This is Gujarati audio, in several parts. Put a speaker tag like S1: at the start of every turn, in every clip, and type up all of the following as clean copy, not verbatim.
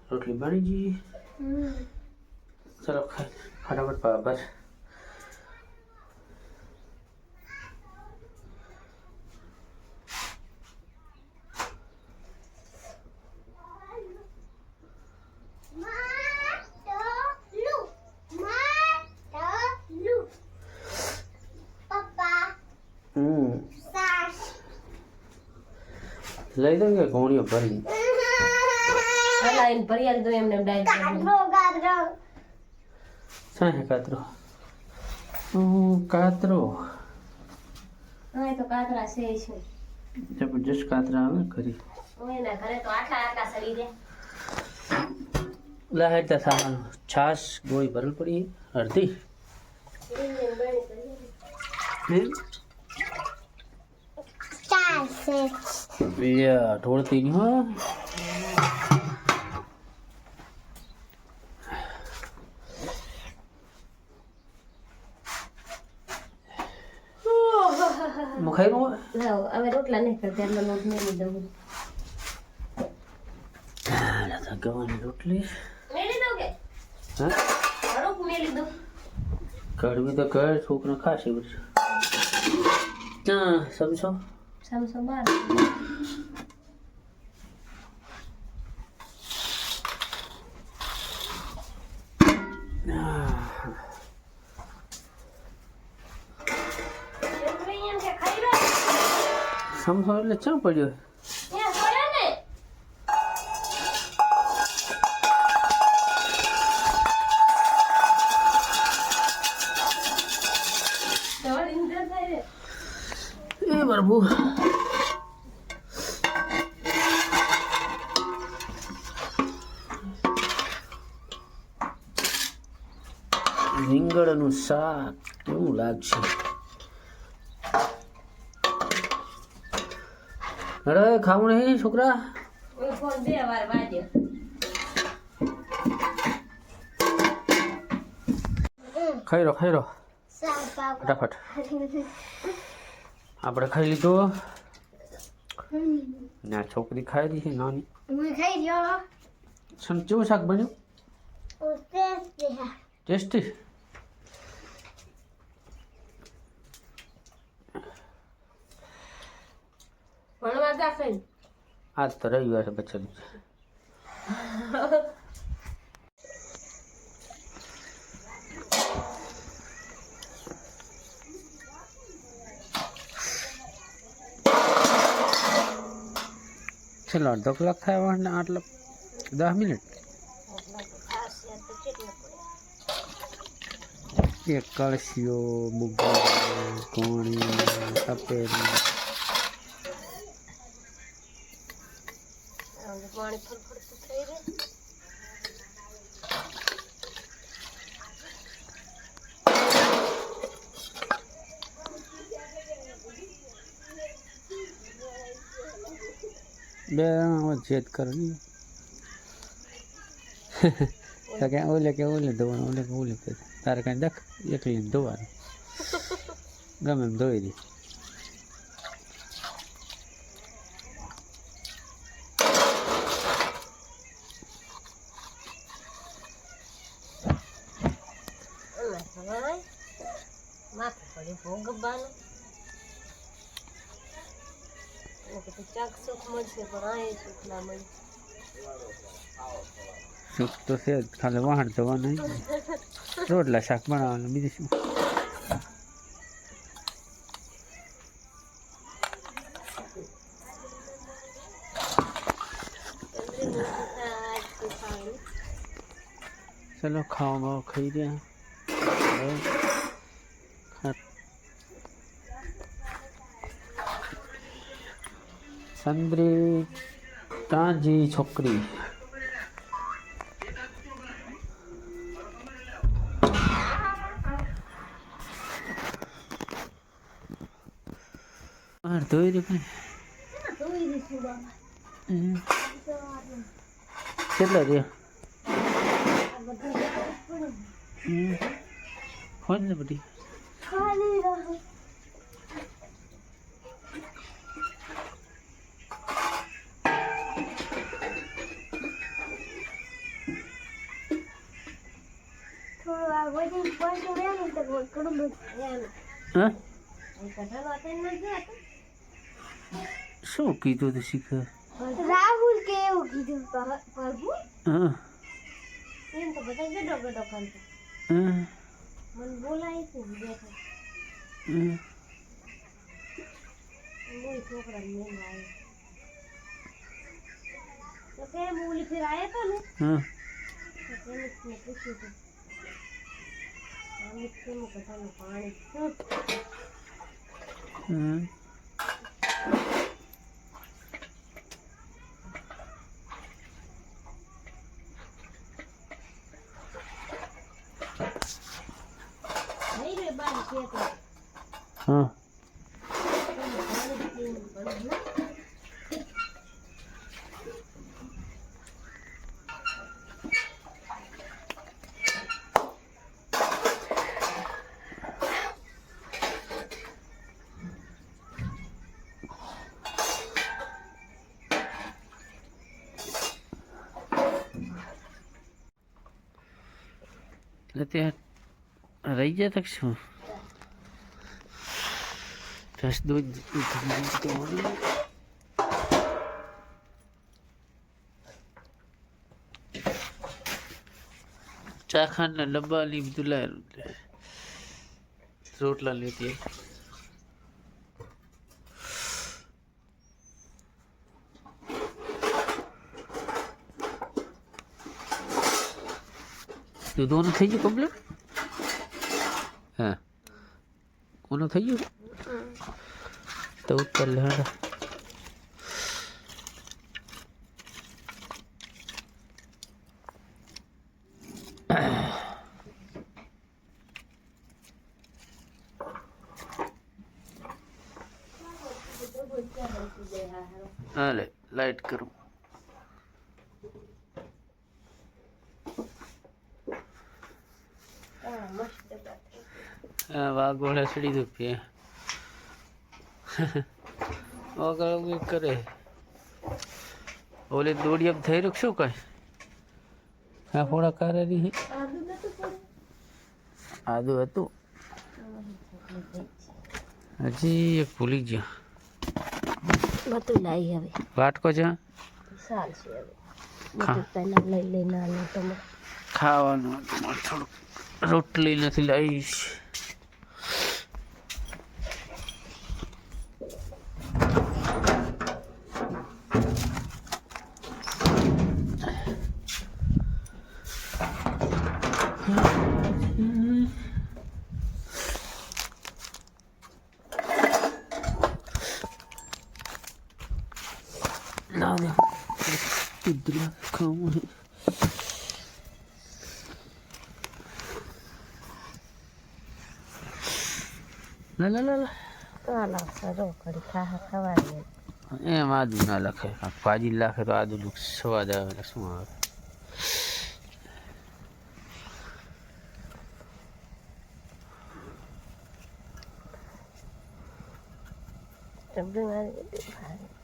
S1: रोटली बनी जी। चलो फटाफट पापा લઈ દઉં કે કોણીઓ ભરી
S2: લાઈન ભરી આલ દો એમને ડાયરેક્ટ
S1: સાહે કાતરો કાતરો
S2: હા તો કાતરા છે
S1: જબરજસ્ત કાતરા આવે ખરી
S2: એના ઘરે તો આટલા આટલા સડી દે
S1: લાહેતા સામાન છાશ ગોળી ભરલ પડી અડધી ઢોળતી નહીં હો મુખાઈ નો
S2: લાવ હવે રોટલા નહીં કરતા એટલે લોટ મેલી દઉં
S1: ગવાની રોટલી
S2: મેલી દઉં કે
S1: હા
S2: હરોક મેલી દઉં
S1: કડવી તો કર છોકરા ખાશે બધું હા સમજો
S2: સમસો બાર
S1: સમજો એટલે ચા પડ્યો એ પ્રભુ રીંગણનું શાક કેવું લાગશે અરે ખાવું નહીં છોકરા
S2: ફોન 2 વાર વાગ્યો
S1: ખાઈ રો ફટાફટ આપણે ખાઈ લીધું ના છોકરી ખાઈ રહી છે નાની કેવું શાક બન્યું ટેસ્ટી આજ તો રવિવાર છે બચ્ચાનું ચલો અડધો કલાક થાય આટલા 10 મિનિટ એક કળશીઓ મુગો કોણી તપેલી
S2: પાણી ફરફડતું થઈ રહ્યું
S1: બે છેદ કરવાની તો કે ઓલે ધોવાનું ઓલે કે તારે કાંઈ દેખ એકલી ધોવાનું ગમે એમ ધોઈ દી
S2: માથે પડી ભોગવવાનું ચાક સુખ મળશે પણ આ સુખ ના મળે
S1: સુખ તો છે જ ખાલી વાહણ ધોવાનું રોટલા શાક બનાવવાનું બીજું શું चलो खाओ खाई રહ્યા સંદ્રી તાજી છોકરી ધોઈ દે કેટલા રહ્યા ખોજ ને બધી હા શું કીધું તો શીખર
S2: રાહુલ કે એવું કીધું પ્રભુ
S1: હા
S2: એમ તો બધા ગડો ગડો કરતો
S1: હા
S2: મને બોલાય છે બેઠો
S1: હા
S2: કોઈ છોકરા ને આવ્યો તો કેમ ઓલી ફેર આયા તા ને
S1: હા
S2: તો તેને પૂછ્યું હતું પાણી કેમ બધાનું પાણી શું
S1: હા
S2: નહીં રે બાર છે તો
S1: હા
S2: પાણી પીવું પડે ને
S1: એટલે ત્યાં રહી ગયા તક શું રસ દૂધ ચાખાના ડબ્બા ની બધું લાયેલું રોટલા લેતી દૂધોનું થઈ ગયું કમ્પ્લીટ હા કોનું થઈ ગયું તો ઉત્તર લેવાના હાલે લાઈટ કરું
S2: મસ્ત બાત
S1: હા વાઘોડા ચડી દો પે વગર કરે ઓલે દોડી એમ થઈ રહ્યું શું કઈ હા થોડા કારે નહીં
S2: આદુ નતું પડ્યું
S1: આદુ હતું હજી એક ભૂલી ગયા
S2: બધું લાવી હવે
S1: વાટકો છે
S2: ચાલશે હવે બધું પેલા લઈ લઈને આલો તમે
S1: ખાવાનું થોડુંક રોટલી નથી લાવીશ ના દે ઇધર ખાવું લા લા લા
S2: ચાલો સરો કરી ખવાય
S1: એમ આદુ ના લખે ભાજી લાખે તો આદુનો સ્વાદ આવે એટલે શું આવે
S2: ડબલું મારી ભારે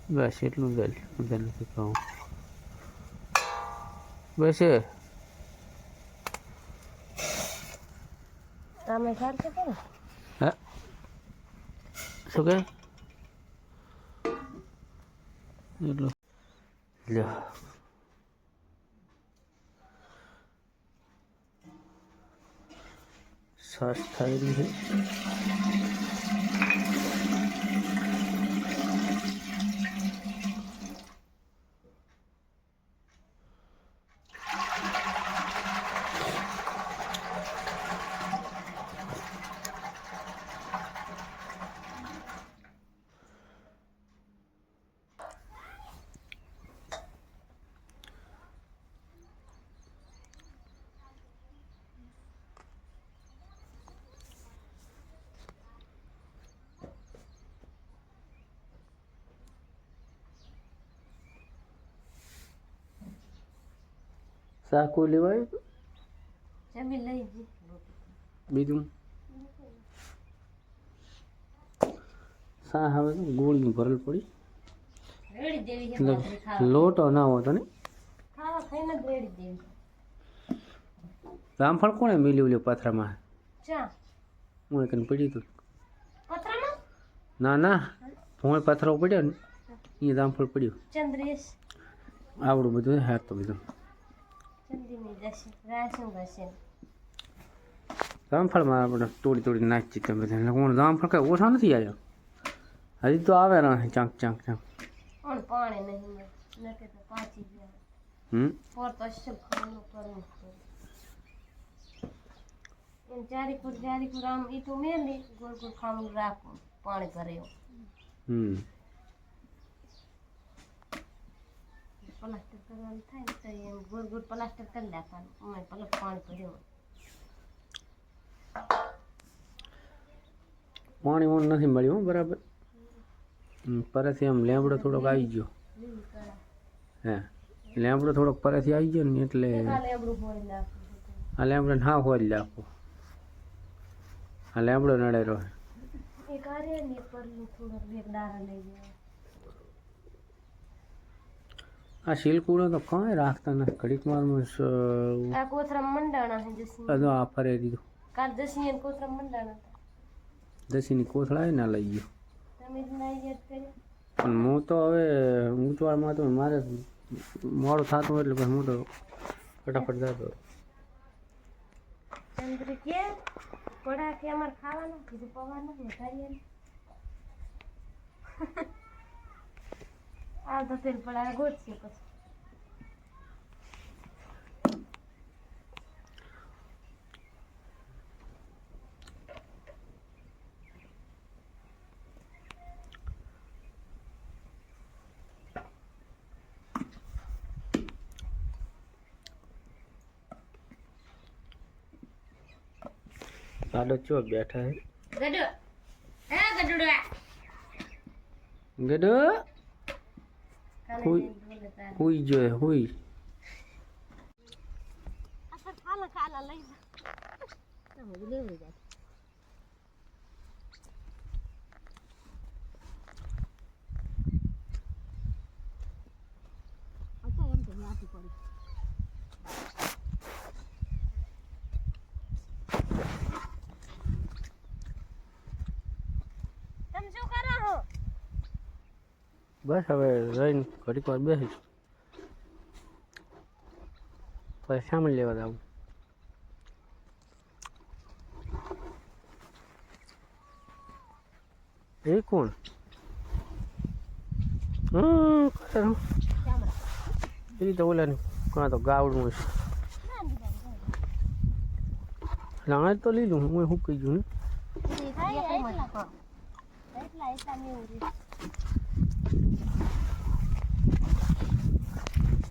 S1: બસ એટલું જ બધા નથી ખાવું બસ
S2: તમે ચાલશે કે
S1: હા શું કહે એટલું લ્યો શ્વાસ થઈ રહી છે શાક લેવાય
S2: જમી લઈ જી
S1: બીજું સા હવે તો ગોળીની ભરલ પડી
S2: રેડી દેવી છે
S1: એટલે
S2: ભાખરી ખાવા
S1: લોટો ના હોતો ને
S2: ખાવા ખાઈને જ રેડી દેવી
S1: રામફળ કોણે મિલ્યું લ્યો પથરામાં
S2: ચા
S1: હું એક પડ્યું હતું
S2: પતરામાં
S1: ના ના ભોંય પથરો પડ્યો ને એ રામફળ પડ્યું
S2: ચંદ્રેશ
S1: આવડું બધું હાર તો બધું
S2: ચંદીની દશે રાશું ઘસે
S1: રામફળમાં આપણે તોડી તોડી નાખી તમે બધા કોણ રામફળ કાંઈ ઓછા નથી આવ્યો હજી તો આવે ને ચાંક ચાંક ચાંક
S2: પણ પાણી નહીં નકે તો પાછી ગયા પોર તો અસલ ખાવાનું કરવું એમ ચારી ફૂટ આમ ઈટું મેલી ગોળ ગોળ ખાવાનું રાખવું પાણી ભરે પ્લાસ્ટર કરવાનું થાય ને તો એમ ગોળ ગોળ પ્લાસ્ટર કરી નાખવાનું અમે પલક પાણી ભર્યું
S1: પાણી ઓન નથી મળ્યું બરાબર પરથી આમ લેમડો થોડોક આવી ગયો હે લેમડો થોડોક પરથી આવી ગયો ને એટલે આ લેમડો હા હોય જ નાખો આ લેમડો નડે રહે
S2: એક આરે ને પરનું થોડોક એક દારા લઈ ગયા
S1: આ શીલકુડો તો કાંઈ રાખતા નથી ઘડીક વારમાં
S2: આ કોથરા મંડાણા છે જસી
S1: બધો આ ફરે દીધું
S2: કાલ જસી ને કોથરા મંડાણા
S1: દસીની કોથળા ના લઈ ગયો
S2: તમે જ ના યાદ કરી
S1: પણ હું તો હવે ઊંચવાડમાં તો મારે મોડું થતું હોય એટલે પછી હું તો ફટાફટ જતો
S2: ચંદ્ર કે પડા કે અમારે ખાવાનું કીધું પવાનું વધારીએ આ તો તેલ પડા ગોઠશે પછી
S1: સાડો ચો બેઠા હે
S2: ગડો હે ગડોડા
S1: ગડો
S2: કાલે
S1: હુઈ
S2: બોલતા
S1: હુઈ જોય હુઈ
S2: અસર ખાલા ખાલા લઈ જા તમે લેવી જાય અચ્છા એમ તો ન્યાથી પડી તમે શું કરો છો
S1: બસ હવે રહીને ઘડીક વાર બેસીશ પછી સામાન લેવા આવું એ કોણ એ તો ઓલાની કાં તો ગાવડું હશે લાણ તો લીધું હું શું કહી ગયું ને
S2: એટલા એટલા મેં